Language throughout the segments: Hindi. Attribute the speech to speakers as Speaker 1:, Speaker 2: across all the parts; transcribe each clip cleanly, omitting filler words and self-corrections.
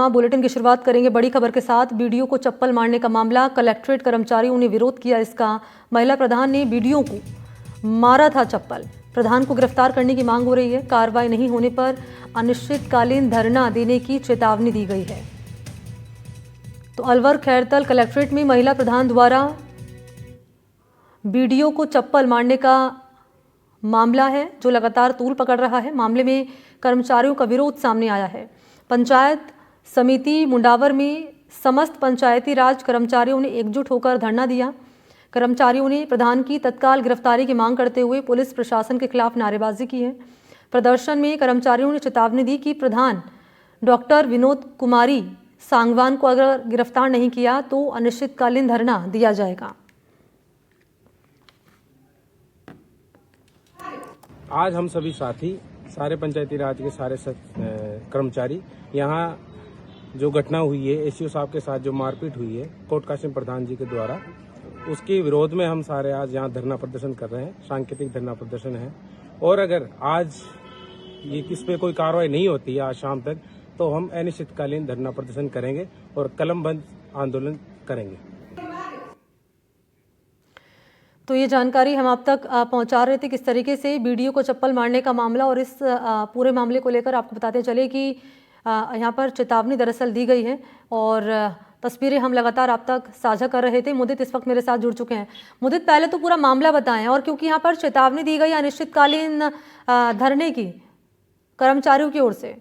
Speaker 1: बुलेटिन की शुरुआत करेंगे बड़ी खबर के साथ। बीडीओ को चप्पल मारने का मामला, कलेक्ट्रेट कर्मचारियों ने विरोध किया इसका। महिला प्रधान ने बीडीओ को मारा था चप्पल। प्रधान को गिरफ्तार करने की मांग हो रही है। कार्रवाई नहीं होने पर अनिश्चितकालीन धरना देने की चेतावनी दी गई है। तो अलवर खैरतल कलेक्ट्रेट में महिला प्रधान द्वारा बीडीओ को चप्पल मारने का मामला है जो लगातार तूल पकड़ रहा है। मामले में कर्मचारियों का विरोध सामने आया है। पंचायत समिति मुंडावर में समस्त पंचायती राज कर्मचारियों ने एकजुट होकर धरना दिया। कर्मचारियों ने प्रधान की तत्काल गिरफ्तारी की मांग करते हुए पुलिस प्रशासन के खिलाफ नारेबाजी की है। प्रदर्शन में कर्मचारियों ने चेतावनी दी कि प्रधान डॉक्टर विनोद कुमारी सांगवान को अगर गिरफ्तार नहीं किया तो अनिश्चितकालीन धरना दिया जाएगा।
Speaker 2: आज हम सभी साथी, सारे पंचायती राज के सारे कर्मचारी यहाँ जो घटना हुई है, एसईओ साहब के साथ जो मारपीट हुई है कोर्ट कासिम प्रधान जी के द्वारा, उसके विरोध में हम सारे आज यहाँ धरना प्रदर्शन कर रहे हैं। सांकेतिक धरना प्रदर्शन है और अगर आज ये किस पे कोई कार्रवाई नहीं होती है आज शाम तक, तो हम अनिश्चितकालीन धरना प्रदर्शन करेंगे और कलम बंद आंदोलन करेंगे।
Speaker 1: तो ये जानकारी हम आप तक पहुंचा रहे थे किस तरीके से बीडीओ को चप्पल मारने का मामला, और इस पूरे मामले को लेकर आपको बताते चले कि यहाँ पर चेतावनी दरअसल दी गई है और तस्वीरें हम लगातार आप तक साझा कर रहे थे। मुदित इस वक्त मेरे साथ जुड़ चुके हैं। मुदित, पहले तो पूरा मामला बताएं, और क्योंकि यहाँ पर चेतावनी दी गई अनिश्चितकालीन धरने की कर्मचारियों की ओर से।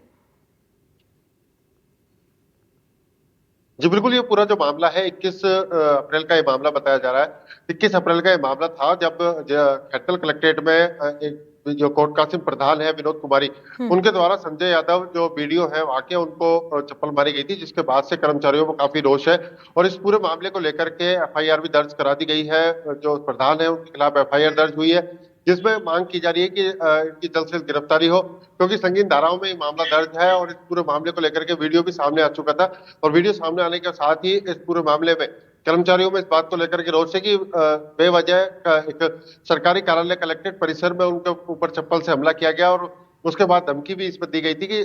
Speaker 3: जी बिल्कुल, ये पूरा जो मामला है 21 अप्रैल का ये मामला बताया जा रहा है। 21 अप्रैल का ये मामला था जब खैरतल कलेक्ट्रेट में एक जो कोर्ट कासिम प्रधान है विनोद कुमारी, उनके द्वारा संजय यादव जो बीडीओ है वहां के, उनको चप्पल मारी गई थी, जिसके बाद से कर्मचारियों में काफी रोष है और इस पूरे मामले को लेकर के एफआईआर भी दर्ज करा दी गई है। जो प्रधान है उनके खिलाफ एफआईआर दर्ज हुई है जिसमें मांग की जा रही है कि इनकी जल्द से जल्द गिरफ्तारी हो, क्योंकि संगीन धाराओं में ये मामला दर्ज है और इस पूरे मामले को लेकर के वीडियो भी सामने आ चुका था। और वीडियो सामने आने के साथ ही इस पूरे मामले में कर्मचारियों में इस बात को लेकर के रोष है कि बेवजह एक सरकारी कार्यालय कलेक्ट्रेट परिसर में उनके ऊपर चप्पल से हमला किया गया और उसके बाद धमकी भी इसमें दी गई थी कि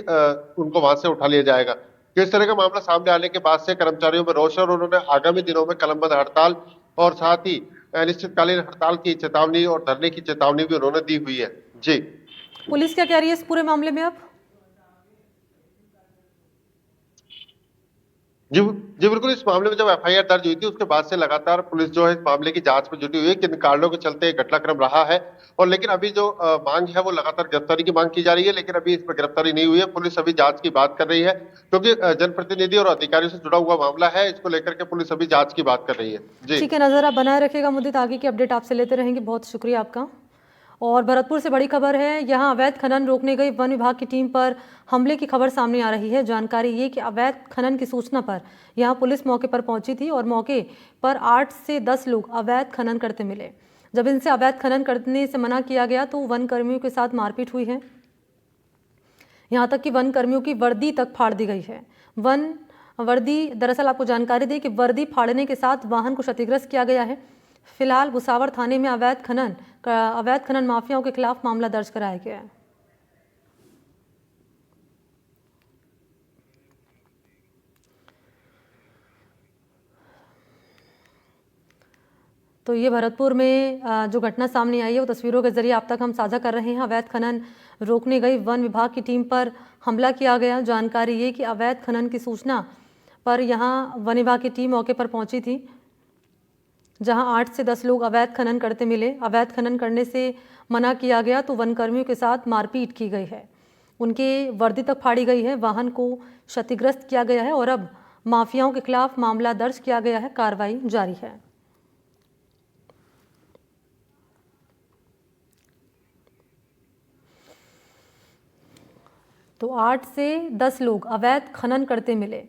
Speaker 3: उनको वहां से उठा लिया जाएगा। तो इस तरह का मामला सामने आने के बाद से कर्मचारियों में रोष है और उन्होंने आगामी दिनों में कलमबंद हड़ताल और साथ ही अनिश्चितकालीन हड़ताल की चेतावनी और धरने की चेतावनी भी उन्होंने दी हुई है। जी,
Speaker 1: पुलिस क्या कह रही है इस पूरे मामले में अब?
Speaker 3: जी जी बिल्कुल, इस मामले में जब एफआईआर दर्ज हुई थी उसके बाद से लगातार पुलिस जो है इस मामले की जांच में जुटी हुई है, किन कारणों के चलते घटनाक्रम रहा है। और लेकिन अभी जो मांग है वो लगातार गिरफ्तारी की मांग की जा रही है, लेकिन अभी इसमें गिरफ्तारी नहीं हुई है। पुलिस अभी जांच की बात कर रही है क्योंकि जनप्रतिनिधि और अधिकारियों से जुड़ा हुआ मामला है, इसको लेकर के पुलिस अभी जांच की बात कर रही है। जी
Speaker 1: ठीक है, नजर आप बनाए रखेगा मुद्दे, आगे की अपडेट आपसे लेते रहेंगे। बहुत शुक्रिया आपका। और भरतपुर से बड़ी खबर है, यहाँ अवैध खनन रोकने गई वन विभाग की टीम पर हमले की खबर सामने आ रही है। जानकारी ये कि अवैध खनन की सूचना पर यहाँ पुलिस मौके पर पहुंची थी और मौके पर 8 से 10 लोग अवैध खनन करते मिले। जब इनसे अवैध खनन करने से मना किया गया तो वन कर्मियों के साथ मारपीट हुई है। यहाँ तक कि वन कर्मियों की वर्दी तक फाड़ दी गई है। वन वर्दी, दरअसल आपको जानकारी दें कि वर्दी फाड़ने के साथ वाहन को क्षतिग्रस्त किया गया है। फिलहाल भुसावर थाने में अवैध खनन माफियाओं के खिलाफ मामला दर्ज कराया गया है। तो ये भरतपुर में जो घटना सामने आई है वो तस्वीरों के जरिए आप तक हम साझा कर रहे हैं। अवैध खनन रोकने गई वन विभाग की टीम पर हमला किया गया। जानकारी ये कि अवैध खनन की सूचना पर यहाँ वन विभाग की टीम मौके पर पहुंची थी, जहां 8 से 10 लोग अवैध खनन करते मिले। अवैध खनन करने से मना किया गया तो वन कर्मियों के साथ मारपीट की गई है, उनके वर्दी तक फाड़ी गई है, वाहन को क्षतिग्रस्त किया गया है और अब माफियाओं के खिलाफ मामला दर्ज किया गया है। कार्रवाई जारी है। तो 8 से 10 लोग अवैध खनन करते मिले,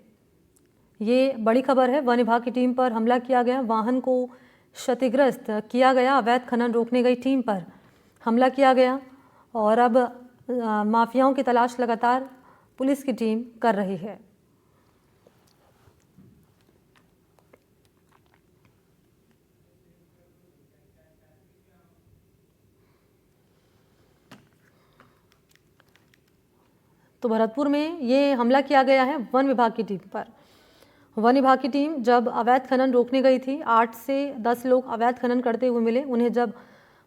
Speaker 1: ये बड़ी खबर है। वन विभाग की टीम पर हमला किया गया, वाहन को क्षतिग्रस्त किया गया। अवैध खनन रोकने गई टीम पर हमला किया गया और अब माफियाओं की तलाश लगातार पुलिस की टीम कर रही है। तो भरतपुर में ये हमला किया गया है वन विभाग की टीम पर। वन विभाग की टीम जब अवैध खनन रोकने गई थी, 8 से 10 लोग अवैध खनन करते हुए मिले। उन्हें जब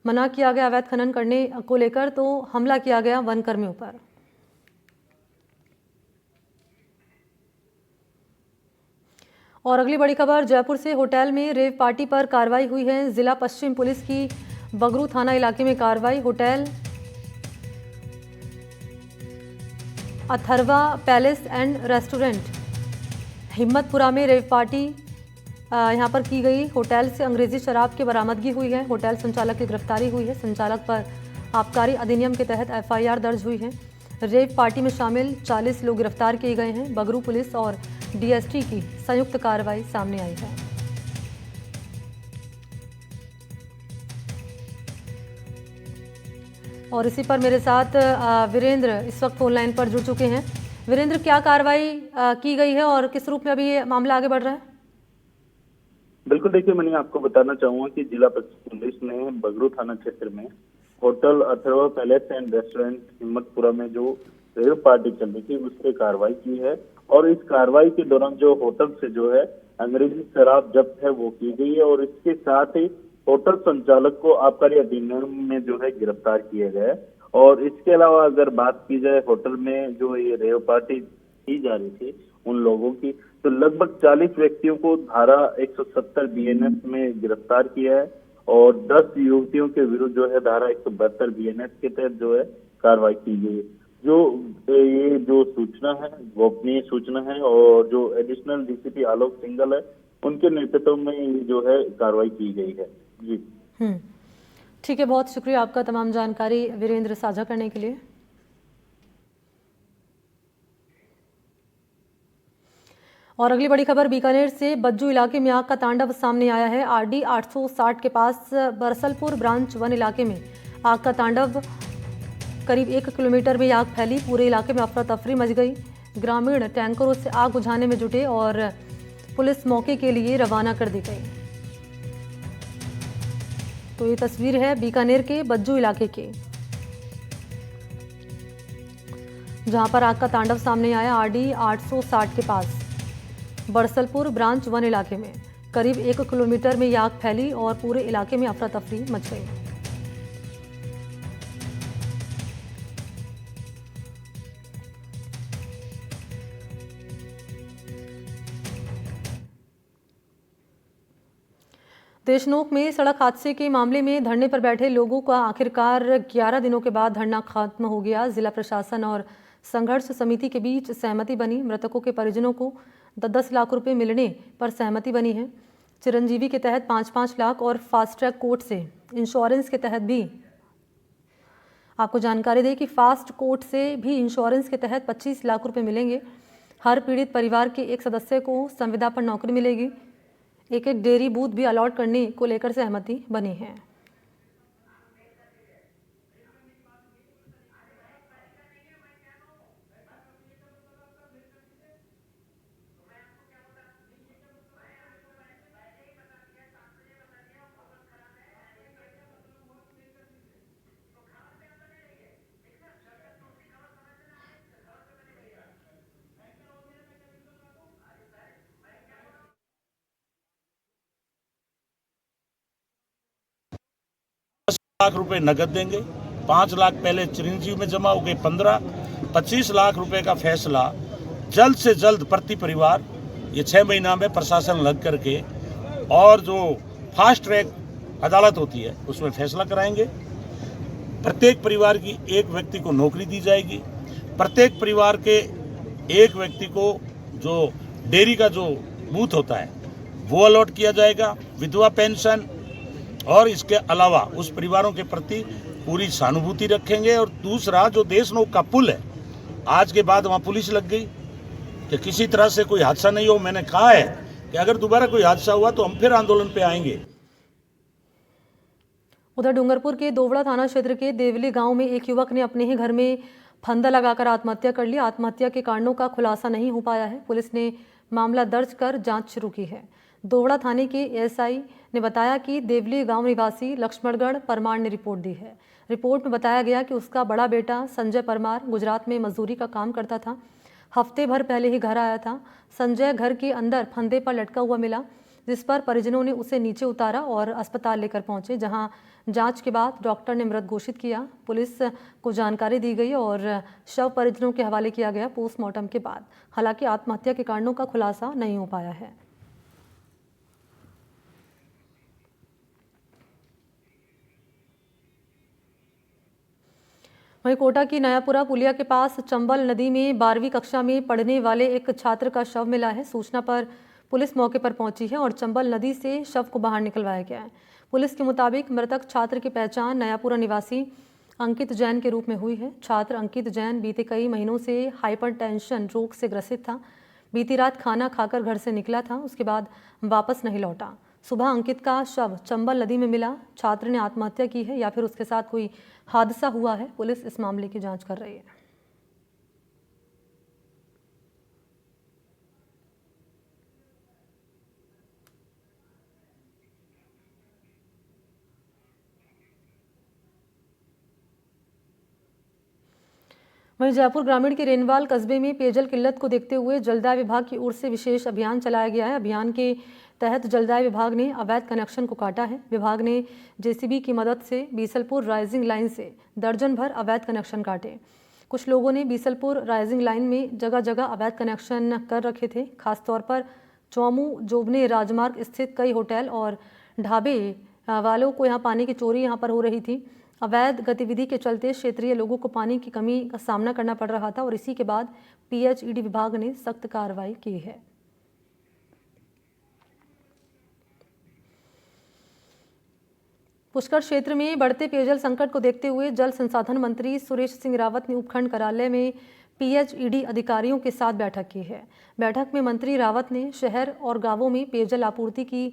Speaker 1: मना किया गया अवैध खनन करने को लेकर तो हमला किया गया वन कर्मियों पर। और अगली बड़ी खबर जयपुर से, होटल में रेव पार्टी पर कार्रवाई हुई है। जिला पश्चिम पुलिस की बगरू थाना इलाके में कार्रवाई। Hotel Atharva palace and restaurant Himmatpura में रेव पार्टी यहां पर की गई। होटल से अंग्रेजी शराब की बरामदगी हुई है। होटल संचालक की गिरफ्तारी हुई है। संचालक पर आबकारी अधिनियम के तहत एफआईआर दर्ज हुई है। रेव पार्टी में शामिल 40 लोग गिरफ्तार किए गए हैं। बगरू पुलिस और डीएसटी की संयुक्त कार्रवाई सामने आई है। और इसी पर मेरे साथ वीरेंद्र इस वक्त फोन लाइन पर जुड़ चुके हैं। वीरेंद्र, क्या कार्रवाई की गई है और किस रूप में अभी ये मामला आगे बढ़ रहा है?
Speaker 4: बिल्कुल, देखिए, मैंने आपको बताना चाहूंगा कि जिला पुलिस ने बगरू थाना क्षेत्र में hotel Atharva palace and restaurant Himmatpura में जो रेव पार्टी चल रही थी उस पर कार्रवाई की है। और इस कार्रवाई के दौरान जो होटल से जो है अंग्रेजी शराब जब्त है वो की गई है। और इसके साथ ही होटल संचालक को आबकारी अधिनियम में जो है गिरफ्तार किया गया है। और इसके अलावा अगर बात की जाए होटल में जो ये रेव पार्टी की जा रही थी उन लोगों की, तो लगभग 40 व्यक्तियों को धारा 170 बीएनएस में गिरफ्तार किया है। और 10 युवतियों के विरुद्ध जो है धारा 172 बीएनएस के तहत जो है कार्रवाई की गई है। ये जो सूचना है गोपनीय सूचना है और जो एडिशनल डीसीपी आलोक सिंघल है उनके नेतृत्व में ये जो है कार्रवाई की गई है। जी
Speaker 1: ठीक है, बहुत शुक्रिया आपका तमाम जानकारी वीरेंद्र साझा करने के लिए। और अगली बड़ी खबर बीकानेर से, बज्जू इलाके में आग का तांडव सामने आया है। आरडी 860 के पास बरसलपुर ब्रांच वन इलाके में आग का तांडव। करीब 1 किलोमीटर में आग फैली। पूरे इलाके में अफरा तफरी मच गई। ग्रामीण टैंकरों से आग बुझाने में जुटे और पुलिस मौके के लिए रवाना कर दी गई। तो ये तस्वीर है बीकानेर के बज्जू इलाके की, जहां पर आग का तांडव सामने आया। आरडी 860 के पास बरसलपुर ब्रांच वन इलाके में करीब 1 किलोमीटर में आग फैली और पूरे इलाके में अफरा तफरी मच गई। देशनोक में सड़क हादसे के मामले में धरने पर बैठे लोगों का आखिरकार 11 दिनों के बाद धरना खत्म हो गया। जिला प्रशासन और संघर्ष समिति के बीच सहमति बनी। मृतकों के परिजनों को 10-10 लाख रुपए मिलने पर सहमति बनी है। चिरंजीवी के तहत 5-5 लाख और फास्ट ट्रैक कोर्ट से इंश्योरेंस के तहत भी आपको जानकारी दें कि फास्ट कोर्ट से भी इंश्योरेंस के तहत 25 लाख रुपए मिलेंगे। हर पीड़ित परिवार के एक सदस्य को संविदा पर नौकरी मिलेगी। एक डेयरी बूथ भी अलॉट करने को लेकर सहमति बनी है।
Speaker 5: लाख रुपए नगद देंगे। 5 लाख पहले चिरंजीव में जमा हो गए। 25 लाख रुपए का फैसला जल्द से जल्द प्रति परिवार ये 6 महीना में प्रशासन लग करके और जो फास्ट ट्रैक अदालत होती है उसमें फैसला कराएंगे। प्रत्येक परिवार की एक व्यक्ति को नौकरी दी जाएगी। प्रत्येक परिवार के एक व्यक्ति को जो डेयरी का जो बूथ होता है वो अलॉट किया जाएगा। विधवा पेंशन और इसके अलावा उस परिवारों के प्रति पूरी सहानुभूति रखेंगे। और दूसरा जो देशनोक का पुल है, आज के बाद वहाँ पुलिस लग गई कि किसी तरह से कोई हादसा नहीं हो। मैंने कहा है कि अगर दोबारा कोई हादसा हुआ तो हम फिर आंदोलन पे आएंगे।
Speaker 1: उधर डूंगरपुर के दोवड़ा थाना क्षेत्र के देवली गांव में एक युवक ने अपने ही घर में फंदा लगाकर आत्महत्या कर ली। आत्महत्या के कारणों का खुलासा नहीं हो पाया है। पुलिस ने मामला दर्ज कर जांच शुरू की है। दोहड़ा थाने के एएसआई ने बताया कि देवली गांव निवासी लक्ष्मणगढ़ परमार ने रिपोर्ट दी है। रिपोर्ट में बताया गया कि उसका बड़ा बेटा संजय परमार गुजरात में मजदूरी का काम करता था। हफ्ते भर पहले ही घर आया था। संजय घर के अंदर फंदे पर लटका हुआ मिला, जिस पर परिजनों ने उसे नीचे उतारा और अस्पताल लेकर पहुंचे, जहां जांच के बाद डॉक्टर ने मृत घोषित किया। पुलिस को जानकारी दी गई और शव परिजनों के हवाले किया गया पोस्टमार्टम के बाद। हालांकि आत्महत्या के कारणों का खुलासा नहीं हो पाया है। वहीं कोटा की नयापुरा पुलिया के पास चंबल नदी में 12वीं कक्षा में पढ़ने वाले एक छात्र का शव मिला है। सूचना पर पुलिस मौके पर पहुंची है और चंबल नदी से शव को बाहर निकलवाया गया है। पुलिस के मुताबिक मृतक छात्र की पहचान नयापुरा निवासी अंकित जैन के रूप में हुई है। छात्र अंकित जैन बीते कई महीनों से हाइपरटेंशन रोग से ग्रसित था। बीती रात खाना खाकर घर से निकला था, उसके बाद वापस नहीं लौटा। सुबह अंकित का शव चंबल नदी में मिला। छात्र ने आत्महत्या की है या फिर उसके साथ कोई हादसा हुआ है, पुलिस इस मामले की जांच कर रही है। वहीं जयपुर ग्रामीण के रेनवाल कस्बे में पेयजल किल्लत को देखते हुए जलदाय विभाग की ओर से विशेष अभियान चलाया गया है। अभियान के तहत जलदाय विभाग ने अवैध कनेक्शन को काटा है। विभाग ने जेसीबी की मदद से बीसलपुर राइजिंग लाइन से दर्जन भर अवैध कनेक्शन काटे। कुछ लोगों ने बीसलपुर राइजिंग लाइन में जगह जगह अवैध कनेक्शन कर रखे थे। खासतौर पर चौमू जोबने राजमार्ग स्थित कई होटल और ढाबे वालों को यहाँ पानी की चोरी यहाँ पर हो रही थी। अवैध गतिविधि के चलते क्षेत्रीय लोगों को पानी की कमी का सामना करना पड़ रहा था और इसी के बाद पीएचईडी विभाग ने सख्त कार्रवाई की है। पुष्कर क्षेत्र में बढ़ते पेयजल संकट को देखते हुए जल संसाधन मंत्री सुरेश सिंह रावत ने उपखंड कार्यालय में पीएचईडी अधिकारियों के साथ बैठक की है। बैठक में मंत्री रावत ने शहर और गांवों में पेयजल आपूर्ति की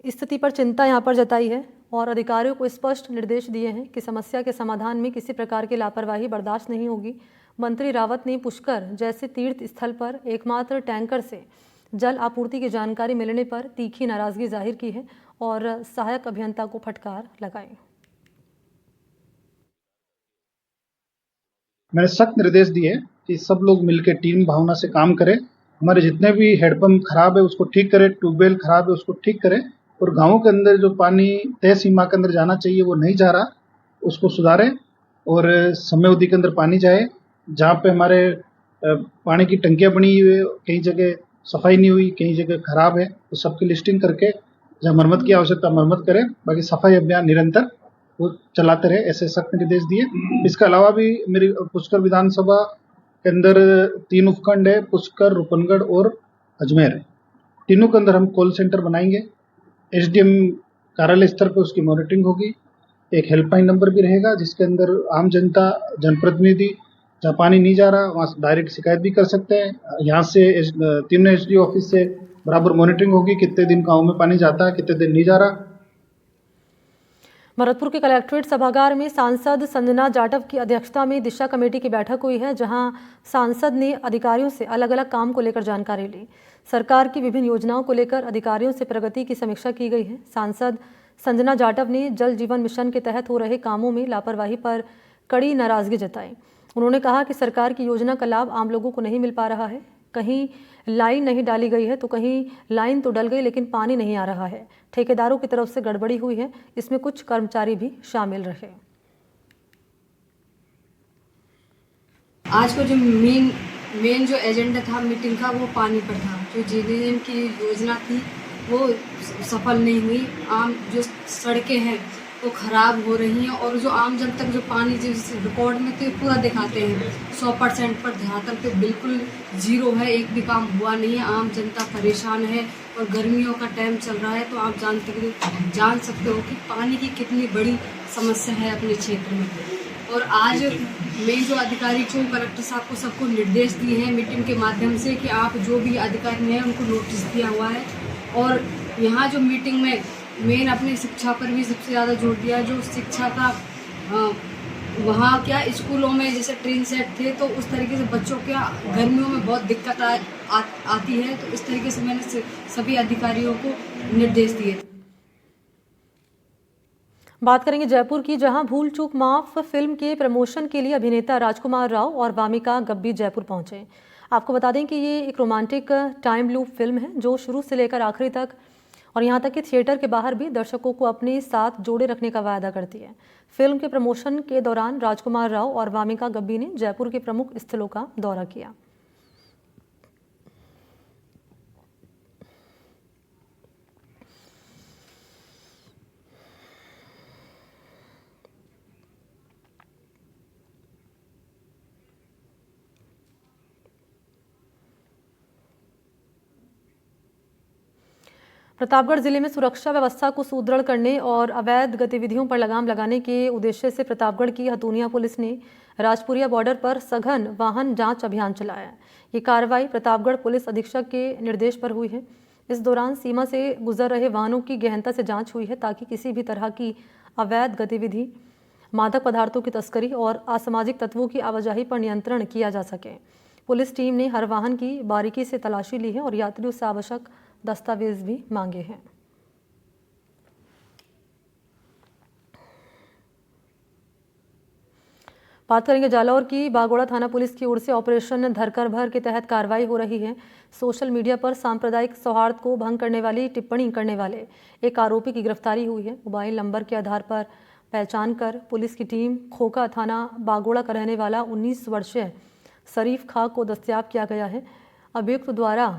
Speaker 1: स्थिति पर चिंता यहां पर जताई है और अधिकारियों को स्पष्ट निर्देश दिए हैं कि समस्या के समाधान में किसी प्रकार की लापरवाही बर्दाश्त नहीं होगी। मंत्री रावत ने पुष्कर जैसे तीर्थ स्थल पर एकमात्र टैंकर से जल आपूर्ति की जानकारी मिलने पर तीखी नाराजगी जाहिर की है और सहायक अभियंता को फटकार लगाई।
Speaker 6: मैंने सख्त निर्देश दिए कि सब लोग मिलकर टीम भावना से काम करें। हमारे जितने भी हैंडपंप खराब है उसको ठीक करें, ट्यूबवेल खराब है उसको ठीक करें और गांवों के अंदर जो पानी तय सीमा के अंदर जाना चाहिए वो नहीं जा रहा, उसको सुधारें और समय अवधि के अंदर पानी जाए। जहाँ पे हमारे पानी की टंकियां बनी हुई है, कई जगह सफाई नहीं हुई, कई जगह खराब है, तो सबकी लिस्टिंग करके जहाँ मरम्मत की आवश्यकता मरम्मत करें। बाकी सफाई अभियान निरंतर वो चलाते रहे, ऐसे सख्त निर्देश दिए। इसके अलावा भी मेरी पुष्कर विधानसभा के अंदर 3 उपखंड है, पुष्कर, रूपनगढ़ और अजमेर। तीनों के अंदर हम कॉल सेंटर बनाएंगे। एसडीएम कार्यालय स्तर पर उसकी मॉनिटरिंग होगी। एक हेल्पलाइन नंबर भी रहेगा जिसके अंदर आम जनता, जनप्रतिनिधि जहाँ पानी नहीं जा रहा वहाँ डायरेक्ट शिकायत भी कर सकते हैं। यहाँ से तीनों एसडीओ ऑफिस से बराबर मॉनिटरिंग होगी, कितने दिन गाँव में पानी जाता है, कितने दिन नहीं जा रहा।
Speaker 1: भरतपुर के कलेक्ट्रेट सभागार में सांसद संजना जाटव की अध्यक्षता में दिशा कमेटी की बैठक हुई है, जहां सांसद ने अधिकारियों से अलग अलग काम को लेकर जानकारी ली। सरकार की विभिन्न योजनाओं को लेकर अधिकारियों से प्रगति की समीक्षा की गई है। सांसद संजना जाटव ने जल जीवन मिशन के तहत हो रहे कामों में लापरवाही पर कड़ी नाराजगी जताई। उन्होंने कहा कि सरकार की योजना का लाभ आम लोगों को नहीं मिल पा रहा है। कहीं लाइन नहीं डाली गई है तो कहीं लाइन तो डल गई लेकिन पानी नहीं आ रहा है। ठेकेदारों की तरफ से गड़बड़ी हुई है, इसमें कुछ कर्मचारी भी शामिल रहे।
Speaker 7: आज को जो मेन जो एजेंडा था मीटिंग का वो पानी पर था। जो जीडीएम की योजना थी वो सफल नहीं हुई। आम जो सड़कें हैं वो खराब हो रही हैं और जो आम जन तक जो पानी जिस रिकॉर्ड में तो पूरा दिखाते हैं 100% पर धरातल पे बिल्कुल जीरो है, एक भी काम हुआ नहीं है। आम जनता परेशान है और गर्मियों का टाइम चल रहा है तो आप जान सकते हो कि पानी की कितनी बड़ी समस्या है अपने क्षेत्र में। और आज मेन जो अधिकारी को कलेक्टर साहब को सबको निर्देश दिए हैं मीटिंग के माध्यम से कि आप जो भी अधिकारी हैं उनको नोटिस दिया हुआ है। और यहाँ जो मीटिंग में मेन अपनी शिक्षा पर भी सबसे ज़्यादा जोर दिया। जो शिक्षा का वहाँ क्या स्कूलों में जैसे ट्रेन सेट थे तो उस तरीके से बच्चों क्या गर्मियों में बहुत दिक्कत आती है, तो इस तरीके से मैंने सभी अधिकारियों को निर्देश दिए थे।
Speaker 1: बात करेंगे जयपुर की, जहां भूल चूक माफ फिल्म के प्रमोशन के लिए अभिनेता राजकुमार राव और वामिका गब्बी जयपुर पहुंचे। आपको बता दें कि ये एक रोमांटिक टाइम लूप फिल्म है जो शुरू से लेकर आखिरी तक और यहां तक कि थिएटर के बाहर भी दर्शकों को अपने साथ जोड़े रखने का वायदा करती है। फिल्म के प्रमोशन के दौरान राजकुमार राव और वामिका गब्बी ने जयपुर के प्रमुख स्थलों का दौरा किया। प्रतापगढ़ जिले में सुरक्षा व्यवस्था को सुदृढ़ करने और अवैध गतिविधियों पर लगाम लगाने के उद्देश्य से प्रतापगढ़ की हथूनिया पुलिस ने राजपुरिया बॉर्डर पर सघन वाहन जांच अभियान चलाया है। ये कार्रवाई प्रतापगढ़ पुलिस अधीक्षक के निर्देश पर हुई है। इस दौरान सीमा से गुजर रहे वाहनों की गहनता से जांच हुई है ताकि किसी भी तरह की अवैध गतिविधि, मादक पदार्थों की तस्करी और असामाजिक तत्वों की आवाजाही पर नियंत्रण किया जा सके। पुलिस टीम ने हर वाहन की बारीकी से तलाशी ली है और यात्रियों से आवश्यक दस्तावेज भी मांगे हैं। बात करेंगे जालौर की। बागोड़ा थाना पुलिस की ओर से ऑपरेशन धरकर भर के तहत कार्रवाई हो रही है। सोशल मीडिया पर सांप्रदायिक सौहार्द को भंग करने वाली टिप्पणी करने वाले एक आरोपी की गिरफ्तारी हुई है। मोबाइल नंबर के आधार पर पहचान कर पुलिस की टीम खोखा थाना बागोड़ा का रहने वाला 19 वर्षीय शरीफ खां को दस्तयाब किया गया है। अभियुक्त द्वारा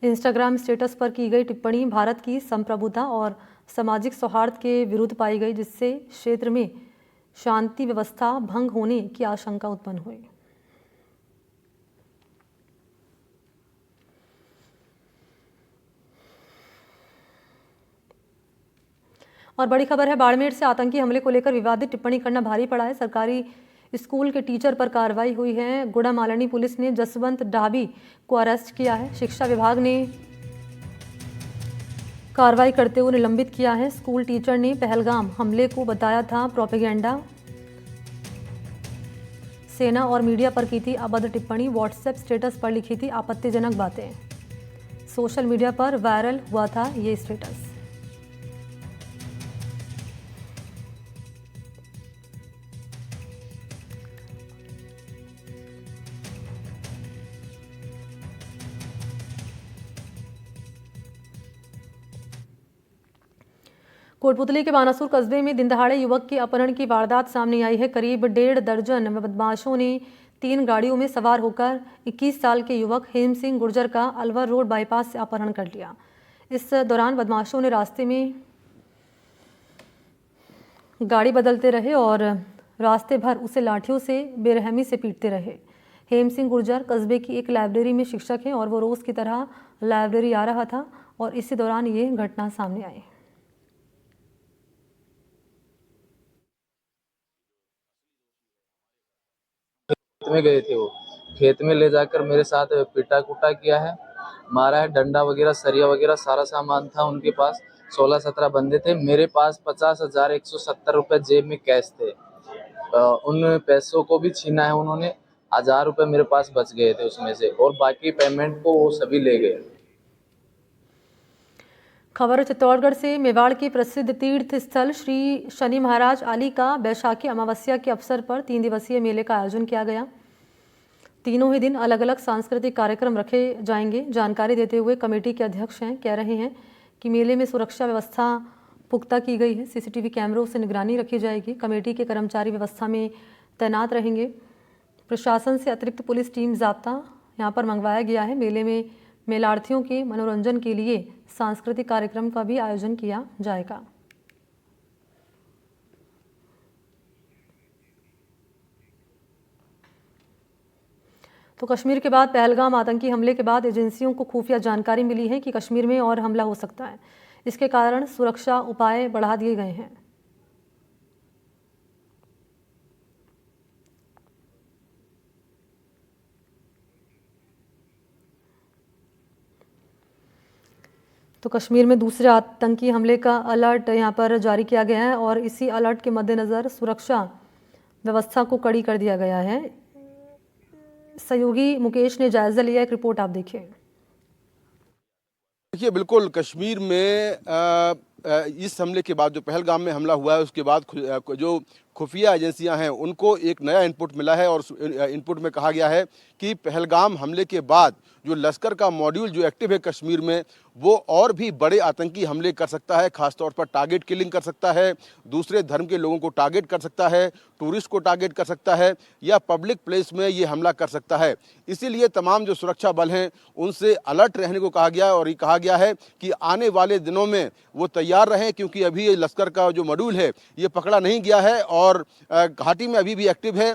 Speaker 1: इंस्टाग्राम स्टेटस पर की गई टिप्पणी भारत की संप्रभुता और सामाजिक सौहार्द के विरुद्ध पाई गई, जिससे क्षेत्र में शांति व्यवस्था भंग होने की आशंका उत्पन्न हुई। और बड़ी खबर है, बाड़मेर से आतंकी हमले को लेकर विवादित टिप्पणी करना भारी पड़ा है। सरकारी स्कूल के टीचर पर कार्रवाई हुई है। गुड़ामालनी पुलिस ने जसवंत डाबी को अरेस्ट किया है। शिक्षा विभाग ने कार्रवाई करते हुए निलंबित किया है। स्कूल टीचर ने पहलगाम हमले को बताया था प्रोपेगेंडा। सेना और मीडिया पर की थी अभद्र टिप्पणी। व्हाट्सएप स्टेटस पर लिखी थी आपत्तिजनक बातें। सोशल मीडिया पर वायरल हुआ था ये स्टेटस। कोटपुतली के बानासुर कस्बे में दिनदहाड़े युवक के अपहरण की वारदात सामने आई है। करीब 1.5 दर्जन बदमाशों ने 3 गाड़ियों में सवार होकर 21 साल के युवक हेम सिंह गुर्जर का अलवर रोड बाईपास से अपहरण कर लिया। इस दौरान बदमाशों ने रास्ते में गाड़ी बदलते रहे और रास्ते भर उसे लाठियों से बेरहमी से पीटते रहे। हेम सिंह गुर्जर कस्बे की एक लाइब्रेरी में शिक्षक हैं और वो रोज़ की तरह लाइब्रेरी आ रहा था और इसी दौरान ये घटना सामने आई।
Speaker 8: में गए थे, वो खेत में ले जाकर मेरे साथ पिटा कुटा किया है, मारा है। डंडा वगैरह सरिया वगैरह सारा सामान था उनके पास। 16-17 बंदे थे। मेरे पास 50,170 रुपए जेब में कैश थे। उन पैसों को भी छीना है उन्होंने। 1,000 रुपए मेरे पास बच गए थे उसमें से, और बाकी पेमेंट को वो सभी ले गए।
Speaker 1: खबर चित्तौड़गढ़ से। मेवाड़ के प्रसिद्ध तीर्थ स्थल श्री शनि महाराज आली का बैशाखी अमावस्या के अवसर पर 3 दिवसीय मेले का आयोजन किया गया। तीनों ही दिन अलग अलग सांस्कृतिक कार्यक्रम रखे जाएंगे। जानकारी देते हुए कमेटी के अध्यक्ष कह रहे हैं कि मेले में सुरक्षा व्यवस्था पुख्ता की गई है। सीसीटीवी कैमरों से निगरानी रखी जाएगी। कमेटी के कर्मचारी व्यवस्था में तैनात रहेंगे। प्रशासन से अतिरिक्त पुलिस टीम जाब्ता यहाँ पर मंगवाया गया है। मेले में मेलार्थियों के मनोरंजन के लिए सांस्कृतिक कार्यक्रम का भी आयोजन किया जाएगा। तो कश्मीर के बाद पहलगाम आतंकी हमले के बाद एजेंसियों को खुफिया जानकारी मिली है कि कश्मीर में और हमला हो सकता है। इसके कारण सुरक्षा उपाय बढ़ा दिए गए हैं। तो तो कश्मीर में दूसरे आतंकी हमले का अलर्ट यहाँ पर जारी किया गया है और इसी अलर्ट के मद्देनज़र सुरक्षा व्यवस्था को कड़ी कर दिया गया है। सहयोगी मुकेश ने जायजा लिया, एक रिपोर्ट आप देखिए।
Speaker 9: देखिए, बिल्कुल कश्मीर में इस हमले के बाद जो पहलगाम में हमला हुआ है उसके बाद जो खुफिया एजेंसियां हैं उनको एक नया इनपुट मिला है और इनपुट में कहा गया है कि पहलगाम हमले के बाद जो लश्कर का मॉड्यूल जो एक्टिव है कश्मीर में वो और भी बड़े आतंकी हमले कर सकता है, खासतौर पर टारगेट किलिंग कर सकता है, दूसरे धर्म के लोगों को टारगेट कर सकता है, टूरिस्ट को टारगेट कर सकता है या पब्लिक प्लेस में ये हमला कर सकता है। इसीलिए तमाम जो सुरक्षा बल हैं उनसे अलर्ट रहने को कहा गया है और ये कहा गया है कि आने वाले दिनों में वो तैयार रहें, क्योंकि अभी ये लश्कर का जो मॉड्यूल है ये पकड़ा नहीं गया है और घाटी में अभी भी एक्टिव है।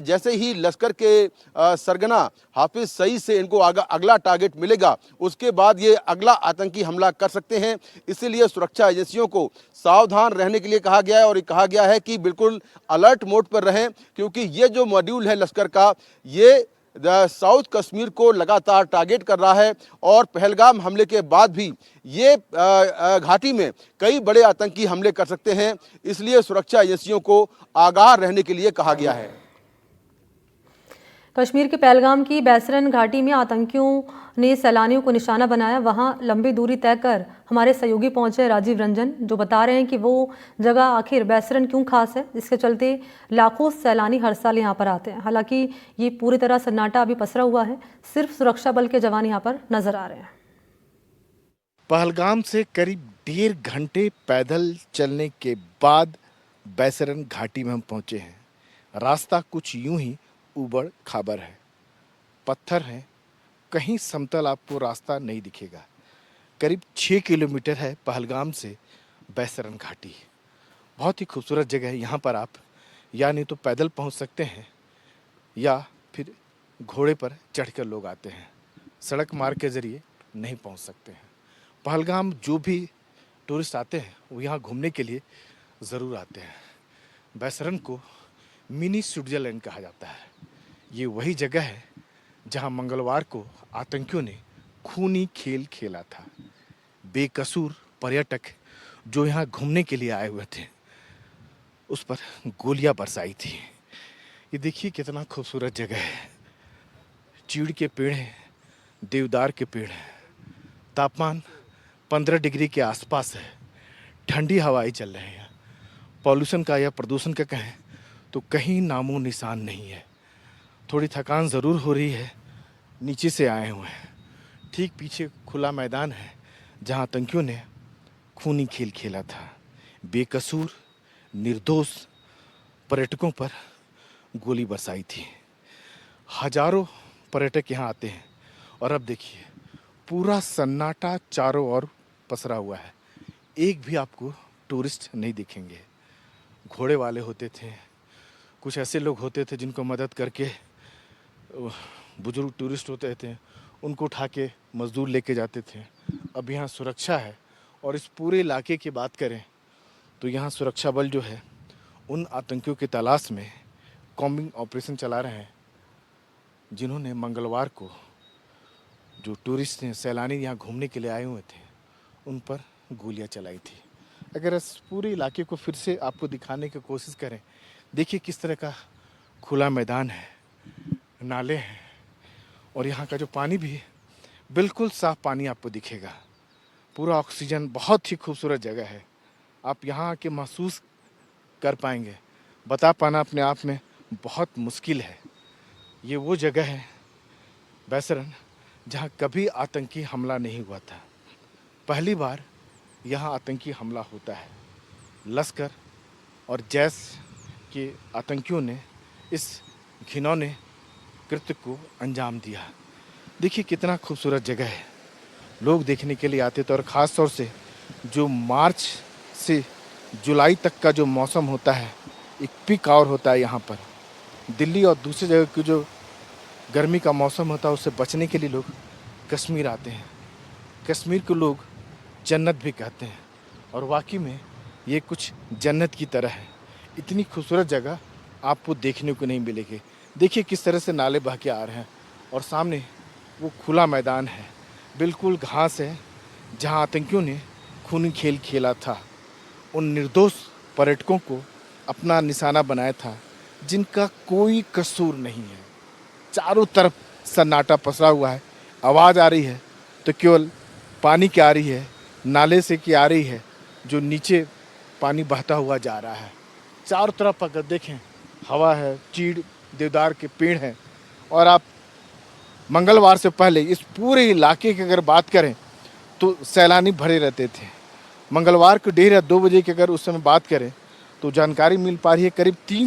Speaker 9: जैसे ही लश्कर के सरगना हाफिज सईद से इनको अगला टारगेट मिलेगा उसके बाद ये अगला आतंकी हमला कर सकते हैं। इसीलिए सुरक्षा एजेंसियों को सावधान रहने के लिए कहा गया है और ये कहा गया है कि बिल्कुल अलर्ट मोड पर रहें, क्योंकि ये जो मॉड्यूल है लश्कर का ये साउथ कश्मीर को लगातार टारगेट कर रहा है और पहलगाम हमले के बाद भी ये घाटी में कई बड़े आतंकी हमले कर सकते हैं। इसलिए सुरक्षा एजेंसियों को आगाह रहने के लिए कहा गया है।
Speaker 1: कश्मीर के पहलगाम की बैसरन घाटी में आतंकियों ने सैलानियों को निशाना बनाया। वहां लंबी दूरी तय कर हमारे सहयोगी पहुंचे राजीव रंजन, जो बता रहे हैं कि वो जगह आखिर बैसरन क्यों खास है, जिसके चलते लाखों सैलानी हर साल यहां पर आते हैं। हालांकि ये पूरी तरह सन्नाटा अभी पसरा हुआ है, सिर्फ सुरक्षा बल के जवान यहां पर नजर आ रहे हैं।
Speaker 10: पहलगाम से करीब 1.5 घंटे पैदल चलने के बाद बैसरन घाटी में हम पहुंचे हैं। रास्ता कुछ यूं ही ऊबड़ खाबड़ है, पत्थर हैं, कहीं समतल आपको रास्ता नहीं दिखेगा। करीब 6 किलोमीटर है पहलगाम से बैसरन घाटी। बहुत ही खूबसूरत जगह है। यहाँ पर आप या नहीं तो पैदल पहुँच सकते हैं या फिर घोड़े पर चढ़कर लोग आते हैं, सड़क मार्ग के ज़रिए नहीं पहुँच सकते हैं। पहलगाम जो भी टूरिस्ट आते हैं वो यहाँ घूमने के लिए ज़रूर आते हैं। बैसरन को मिनी स्विट्ज़रलैंड कहा जाता है। ये वही जगह है जहां मंगलवार को आतंकियों ने खूनी खेल खेला था। बेकसूर पर्यटक जो यहाँ घूमने के लिए आए हुए थे उस पर गोलियां बरसाई थी। ये देखिए कितना खूबसूरत जगह है। चीड़ के पेड़ हैं, देवदार के पेड़ हैं, तापमान 15 डिग्री के आसपास है, ठंडी हवाएं चल रही हैं। पॉल्यूशन का या प्रदूषण का कहें तो कहीं नामो निशान नहीं है। थोड़ी थकान ज़रूर हो रही है, नीचे से आए हुए हैं। ठीक पीछे खुला मैदान है जहां आतंकियों ने खूनी खेल खेला था। बेकसूर निर्दोष पर्यटकों पर गोली बरसाई थी। हजारों पर्यटक यहाँ आते हैं और अब देखिए पूरा सन्नाटा चारों ओर पसरा हुआ है। एक भी आपको टूरिस्ट नहीं दिखेंगे। घोड़े वाले होते थे, कुछ ऐसे लोग होते थे जिनको मदद करके बुजुर्ग टूरिस्ट होते थे उनको उठा के मजदूर लेके जाते थे। अब यहाँ सुरक्षा है और इस पूरे इलाके की बात करें तो यहाँ सुरक्षा बल जो है उन आतंकियों की तलाश में कॉम्बिंग ऑपरेशन चला रहे हैं जिन्होंने मंगलवार को जो टूरिस्ट हैं, सैलानी यहाँ घूमने के लिए आए हुए थे, उन पर गोलियां चलाई थी। अगर इस पूरे इलाके को फिर से आपको दिखाने की कोशिश करें, देखिए किस तरह का खुला मैदान है, नाले हैं और यहाँ का जो पानी भी बिल्कुल साफ पानी आपको दिखेगा। पूरा ऑक्सीजन, बहुत ही खूबसूरत जगह है। आप यहाँ आके महसूस कर पाएंगे, बता पाना अपने आप में बहुत मुश्किल है। ये वो जगह है बैसरन जहाँ कभी आतंकी हमला नहीं हुआ था। पहली बार यहाँ आतंकी हमला होता है। लश्कर और जैश के आतंकियों ने इस घिनौने कृत्य को अंजाम दिया। देखिए कितना खूबसूरत जगह है, लोग देखने के लिए आते थे। और ख़ास तौर से जो मार्च से जुलाई तक का जो मौसम होता है, एक पीक आवर होता है यहाँ पर। दिल्ली और दूसरी जगह की जो गर्मी का मौसम होता है उससे बचने के लिए लोग कश्मीर आते हैं। कश्मीर को लोग जन्नत भी कहते हैं और वाकई में ये कुछ जन्नत की तरह है। इतनी खूबसूरत जगह आपको देखने को नहीं मिलेगी। देखिए किस तरह से नाले बह के आ रहे हैं और सामने वो खुला मैदान है, बिल्कुल घास है, जहां आतंकियों ने खूनी खेल खेला था, उन निर्दोष पर्यटकों को अपना निशाना बनाया था जिनका कोई कसूर नहीं है। चारों तरफ सन्नाटा पसरा हुआ है। आवाज़ आ रही है तो केवल पानी की आ रही है, नाले से की आ रही है, जो नीचे पानी बहता हुआ जा रहा है। चारों तरफ अगर देखें हवा है, चीड़ देवदार के पेड़ हैं। और आप मंगलवार से पहले इस पूरे इलाके की अगर बात करें तो सैलानी भरे रहते थे। मंगलवार को 1:30 2 बजे की अगर उस समय बात करें तो जानकारी मिल पा रही है करीब 3